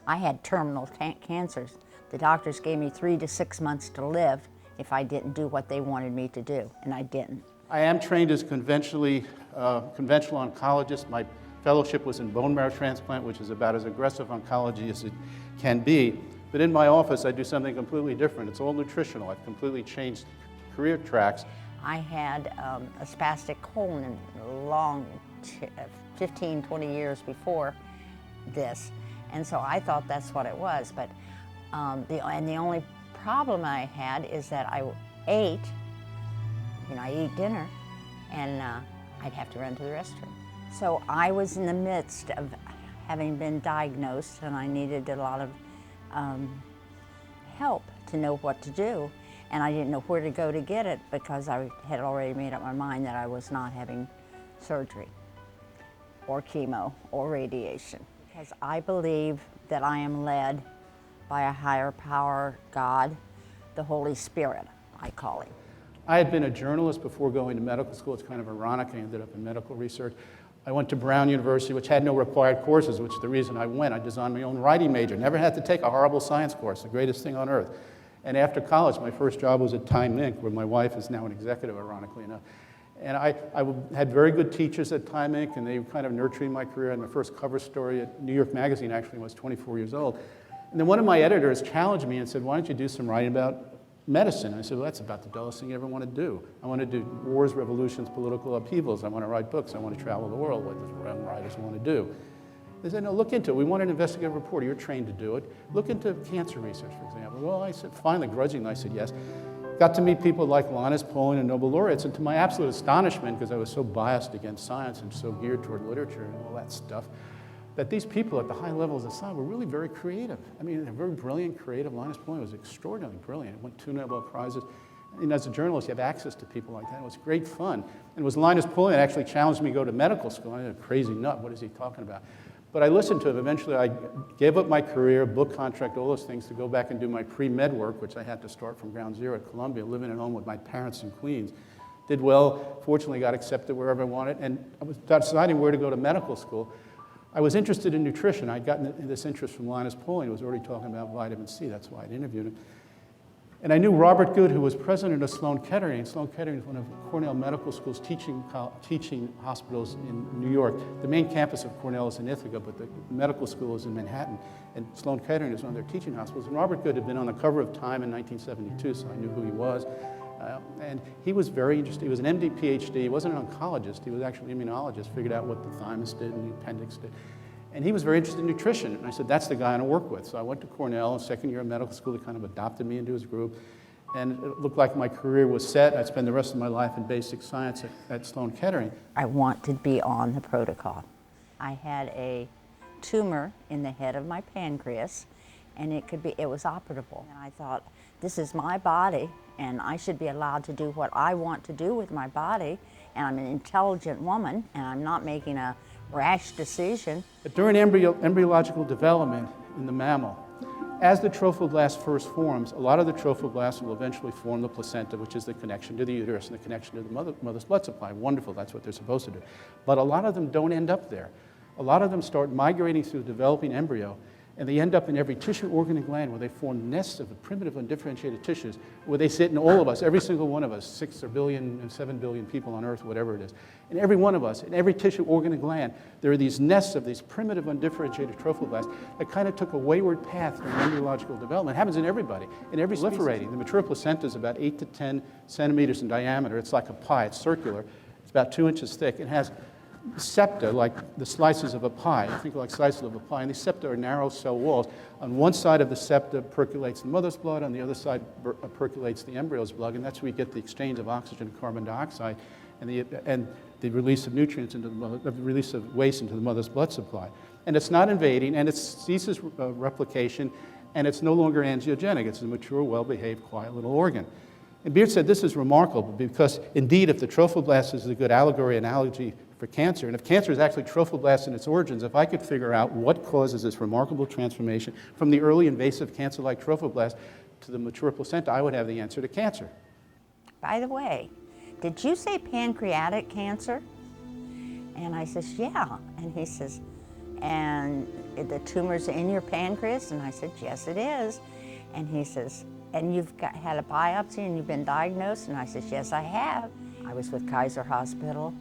I had terminal cancers. The doctors gave me 3 to 6 months to live if I didn't do what they wanted me to do, and I didn't. I am trained as a conventional oncologist. My fellowship was in bone marrow transplant, which is about as aggressive oncology as it can be. But in my office, I do something completely different. It's all nutritional. I've completely changed career tracks. I had a spastic colon in long, 15, 20 years before this, and so I thought that's what it was. But the only problem I had is that I ate, I eat dinner, and I'd have to run to the restroom. So I was in the midst of having been diagnosed, and I needed a lot of help to know what to do. And I didn't know where to go to get it because I had already made up my mind that I was not having surgery or chemo or radiation. Because I believe that I am led by a higher power, God, the Holy Spirit, I call him. I had been a journalist before going to medical school. It's kind of ironic. I ended up in medical research. I went to Brown University, which had no required courses, which is the reason I went. I designed my own writing major. Never had to take a horrible science course, the greatest thing on earth. And after college, my first job was at Time Inc., where my wife is now an executive, ironically enough. And I had very good teachers at Time Inc., and they were kind of nurturing my career. And my first cover story at New York Magazine, actually, when I was 24 years old. And then one of my editors challenged me and said, why don't you do some writing about medicine? I said, well, that's about the dullest thing I ever want to do. I want to do wars, revolutions, political upheavals. I want to write books. I want to travel the world. What does young writers want to do? They said, no, look into it. We want an investigative reporter. You're trained to do it. Look into cancer research, for example. Well, I said, finally, grudgingly, I said yes. Got to meet people like Linus Pauling and Nobel laureates, and to my absolute astonishment, because I was so biased against science and so geared toward literature and all that stuff, that these people at the high levels of science were really very creative. I mean, they're very brilliant, creative. Linus Pauling was extraordinarily brilliant. He won 2 Nobel Prizes. And as a journalist, you have access to people like that. It was great fun. And it was Linus Pauling that actually challenged me to go to medical school. I was a crazy nut. What is he talking about? But I listened to him. Eventually, I gave up my career, book contract, all those things to go back and do my pre-med work, which I had to start from ground zero at Columbia, living at home with my parents in Queens. Did well, fortunately got accepted wherever I wanted, and I was deciding where to go to medical school. I was interested in nutrition. I'd gotten this interest from Linus Pauling, who was already talking about vitamin C. That's why I'd interviewed him. And I knew Robert Good, who was president of Sloan Kettering. Sloan Kettering is one of Cornell Medical School's teaching hospitals in New York. The main campus of Cornell is in Ithaca, but the medical school is in Manhattan. And Sloan Kettering is one of their teaching hospitals. And Robert Good had been on the cover of Time in 1972, so I knew who he was. And he was very interested. He was an MD, PhD. He wasn't an oncologist. He was actually an immunologist, figured out what the thymus did and the appendix did. And he was very interested in nutrition. And I said, that's the guy I want to work with. So I went to Cornell, second year of medical school. He kind of adopted me into his group. And it looked like my career was set. I'd spend the rest of my life in basic science at Sloan Kettering. I want to be on the protocol. I had a tumor in the head of my pancreas, and it was operable. And I thought, this is my body, and I should be allowed to do what I want to do with my body. And I'm an intelligent woman, and I'm not making a rash decision. But during embryological development in the mammal, as the trophoblast first forms, a lot of the trophoblasts will eventually form the placenta, which is the connection to the uterus and the connection to the mother's blood supply. Wonderful, that's what they're supposed to do. But a lot of them don't end up there. A lot of them start migrating through the developing embryo, and they end up in every tissue, organ, and gland where they form nests of the primitive undifferentiated tissues, where they sit in all of us, every single one of us, 6 billion and 7 billion people on Earth, whatever it is. In every one of us, in every tissue, organ, and gland, there are these nests of these primitive undifferentiated trophoblasts that kind of took a wayward path during embryological development. It happens in everybody, in every proliferating. The mature placenta is about 8 to 10 centimeters in diameter. It's like a pie, it's circular. It's about 2 inches thick. It has septa, like the slices of a pie. I think like slices of a pie. And these septa are narrow cell walls. On one side of the septa percolates the mother's blood, on the other side percolates the embryo's blood, and that's where we get the exchange of oxygen and carbon dioxide and the release of nutrients into the release of waste into the mother's blood supply. And it's not invading, and it ceases replication, and it's no longer angiogenic. It's a mature, well-behaved, quiet little organ. And Beard said this is remarkable because, indeed, if the trophoblast is a good analogy for cancer, and if cancer is actually trophoblast in its origins, if I could figure out what causes this remarkable transformation from the early invasive cancer-like trophoblast to the mature placenta, I would have the answer to cancer. By the way, did you say pancreatic cancer? And I says, yeah. And he says, and the tumor's in your pancreas? And I said, yes, it is. And he says, and you've had a biopsy and you've been diagnosed? And I said, yes, I have. I was with Kaiser Hospital,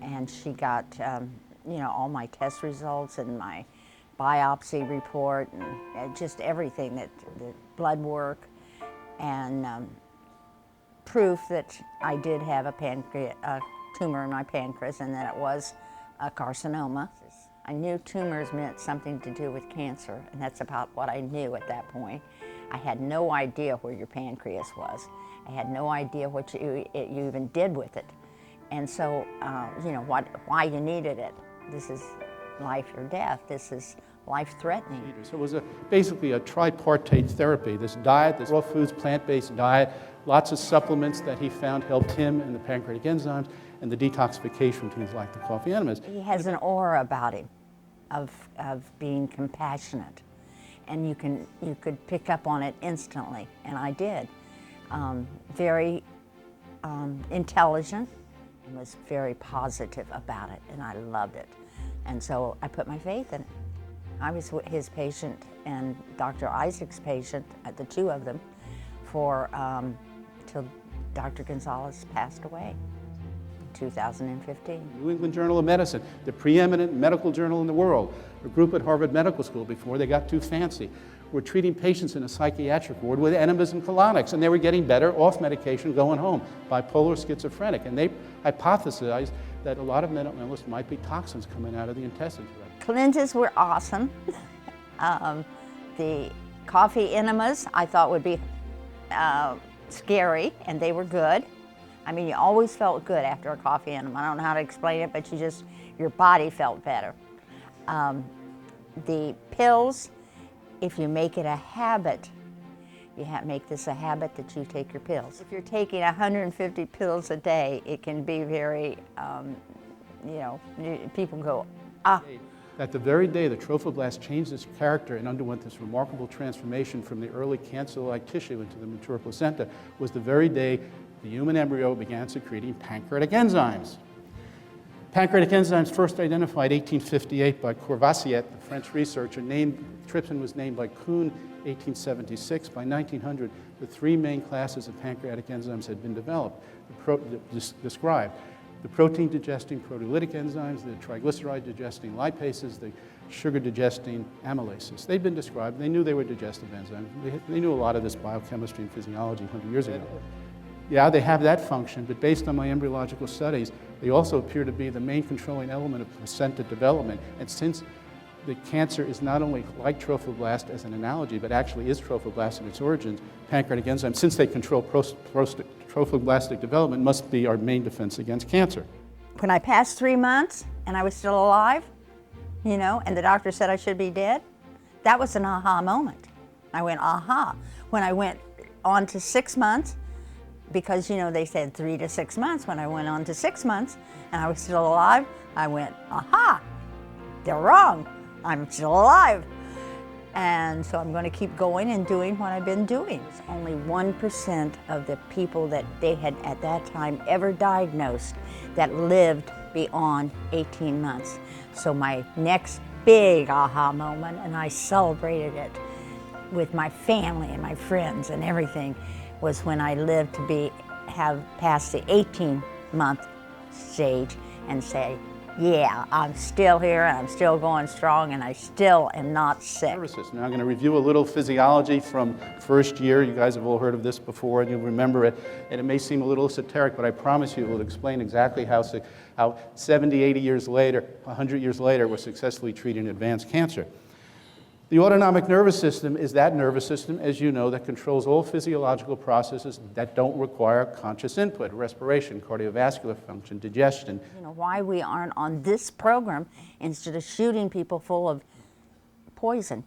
and she got, all my test results and my biopsy report and just everything, the blood work, and proof that I did have a tumor in my pancreas and that it was a carcinoma. I knew tumors meant something to do with cancer, and that's about what I knew at that point. I had no idea where your pancreas was. I had no idea what you even did with it. And so, why you needed it. This is life or death. This is life-threatening. So it was basically a tripartite therapy. This diet, this raw foods, plant-based diet, lots of supplements that he found helped him and the pancreatic enzymes, and the detoxification from things like the coffee enemas. He has an aura about him of being compassionate, and you could pick up on it instantly, and I did. Very intelligent, and was very positive about it, and I loved it. And so I put my faith in it. I was his patient and Dr. Isaac's patient, the two of them, till Dr. Gonzalez passed away in 2015. New England Journal of Medicine, the preeminent medical journal in the world, a group at Harvard Medical School before they got too fancy, were treating patients in a psychiatric ward with enemas and colonics, and they were getting better off medication going home, bipolar, schizophrenic, and they hypothesized that a lot of mental illness might be toxins coming out of the intestines. Cleanses were awesome. The coffee enemas I thought would be scary, and they were good. I mean, you always felt good after a coffee enema. I don't know how to explain it, but your body felt better. The pills, if you make it a habit, make this a habit that you take your pills. If you're taking 150 pills a day, it can be very, people go, ah. That the very day the trophoblast changed its character and underwent this remarkable transformation from the early cancer-like tissue into the mature placenta was the very day the human embryo began secreting pancreatic enzymes. Pancreatic enzymes first identified 1858 by Courvoisier, the French researcher. Trypsin was named by Kuhn 1876. By 1900, the three main classes of pancreatic enzymes had been developed, described. The protein-digesting proteolytic enzymes, the triglyceride-digesting lipases, the sugar-digesting amylases. They'd been described. They knew they were digestive enzymes. They knew a lot of this biochemistry and physiology 100 years ago. Yeah, they have that function, but based on my embryological studies, they also appear to be the main controlling element of placenta development. And since the cancer is not only like trophoblast as an analogy, but actually is trophoblast in its origins, pancreatic enzymes, since they control trophoblastic development, must be our main defense against cancer. When I passed 3 months and I was still alive, and the doctor said I should be dead, that was an aha moment. I went, aha. When I went on to 6 months, because they said 3 to 6 months, when I went on to 6 months and I was still alive, I went, aha, they're wrong. I'm still alive. And so I'm going to keep going and doing what I've been doing. It's only 1% of the people that they had at that time ever diagnosed that lived beyond 18 months. So my next big aha moment, and I celebrated it with my family and my friends and everything, was when I lived to have passed the 18-month stage and say, yeah, I'm still here and I'm still going strong and I still am not sick. Nervous system. Now I'm going to review a little physiology from first year. You guys have all heard of this before and you'll remember it. And it may seem a little esoteric, but I promise you it will explain exactly how 70, 80 years later, 100 years later, we're successfully treating advanced cancer. The autonomic nervous system is that nervous system, as you know, that controls all physiological processes that don't require conscious input: respiration, cardiovascular function, digestion. Why we aren't on this program instead of shooting people full of poison.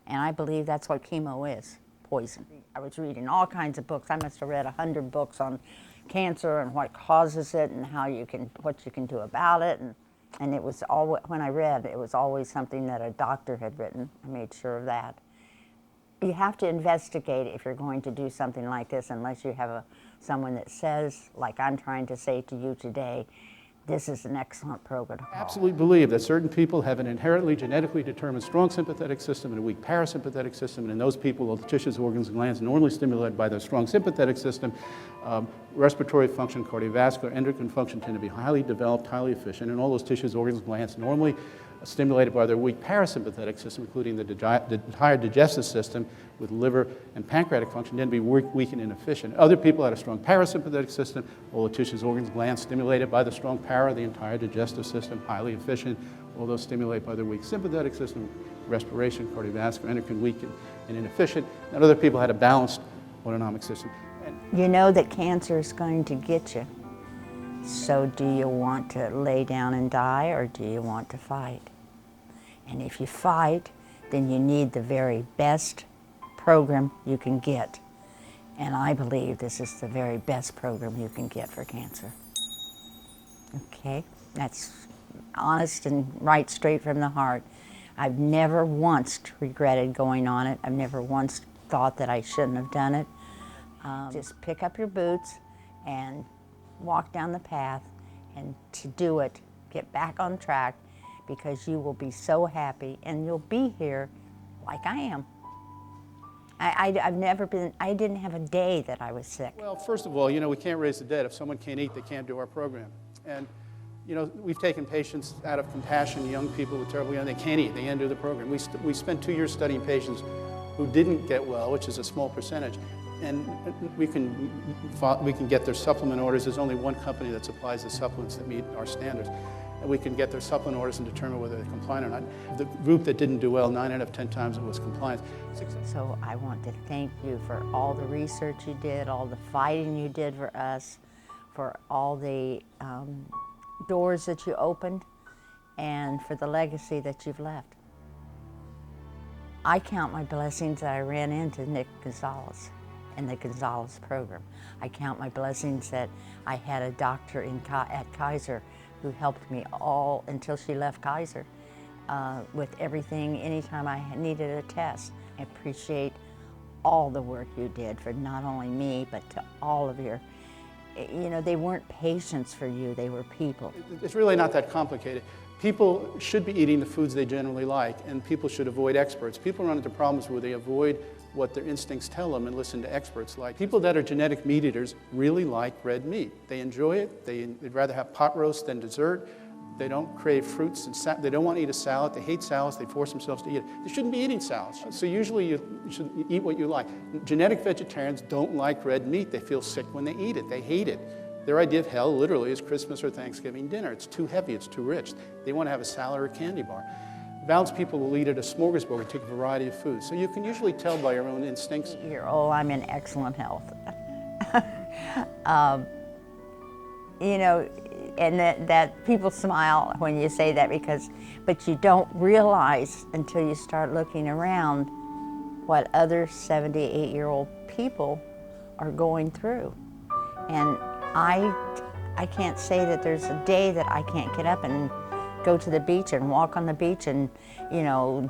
And I believe that's what chemo is, poison. I was reading all kinds of books. I must have read 100 books on cancer and what causes it and what you can do about it. And it was always, when I read, it was always something that a doctor had written. I made sure of that. You have to investigate if you're going to do something like this, unless you have someone that says, like I'm trying to say to you today, this is an excellent program to I follow. absolutely believe that certain people have an inherently genetically determined strong sympathetic system and a weak parasympathetic system, and in those people, the tissues, organs, and glands normally stimulated by their strong sympathetic system, respiratory function, cardiovascular, endocrine function tend to be highly developed, highly efficient, and all those tissues, organs, glands normally stimulated by their weak parasympathetic system, including the entire digestive system with liver and pancreatic function, tend to be weak and inefficient. Other people had a strong parasympathetic system, all the tissues, organs, glands stimulated by the strong para, the entire digestive system, highly efficient, all those stimulated by their weak sympathetic system, respiration, cardiovascular, endocrine, weak and inefficient. And other people had a balanced autonomic system. You know that cancer is going to get you. So do you want to lay down and die, or do you want to fight? And if you fight, then you need the very best program you can get. And I believe this is the very best program you can get for cancer. Okay? That's honest and right straight from the heart. I've never once regretted going on it. I've never once thought that I shouldn't have done it. Just pick up your boots and walk down the path, and to do it, get back on track, because you will be so happy and you'll be here like I am. I didn't have a day that I was sick. Well, first of all, we can't raise the dead. If someone can't eat, they can't do our program. And, we've taken patients out of compassion, young people with terrible young, they can't eat, they can't do the program. We spent 2 years studying patients who didn't get well, which is a small percentage. And we can get their supplement orders. There's only one company that supplies the supplements that meet our standards. And we can get their supplement orders and determine whether they're compliant or not. The group that didn't do well, 9 out of 10 times it was compliant. So I want to thank you for all the research you did, all the fighting you did for us, for all the doors that you opened, and for the legacy that you've left. I count my blessings that I ran into Nick Gonzalez and the Gonzalez program. I count my blessings that I had a doctor at Kaiser who helped me all until she left Kaiser with everything anytime I needed a test. I appreciate all the work you did for not only me, but to all of your, they weren't patients for you, they were people. It's really not that complicated. People should be eating the foods they generally like, and people should avoid experts. People run into problems where they avoid what their instincts tell them and listen to experts. Like people that are genetic meat eaters really like red meat. They enjoy it. They'd rather have pot roast than dessert. They don't crave fruits and they don't want to eat a salad. They hate salads. They force themselves to eat it. They shouldn't be eating salads. So usually you should eat what you like. Genetic vegetarians don't like red meat. They feel sick when they eat it. They hate it. Their idea of hell literally is Christmas or Thanksgiving dinner. It's too heavy. It's too rich. They want to have a salad or a candy bar. Balanced people will eat at a smorgasbord. We take a variety of foods. So you can usually tell by your own instincts. I'm in excellent health. And that people smile when you say that but you don't realize until you start looking around what other 78-year-old people are going through. And I can't say that there's a day that I can't get up and go to the beach and walk on the beach and,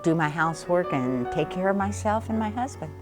do my housework and take care of myself and my husband.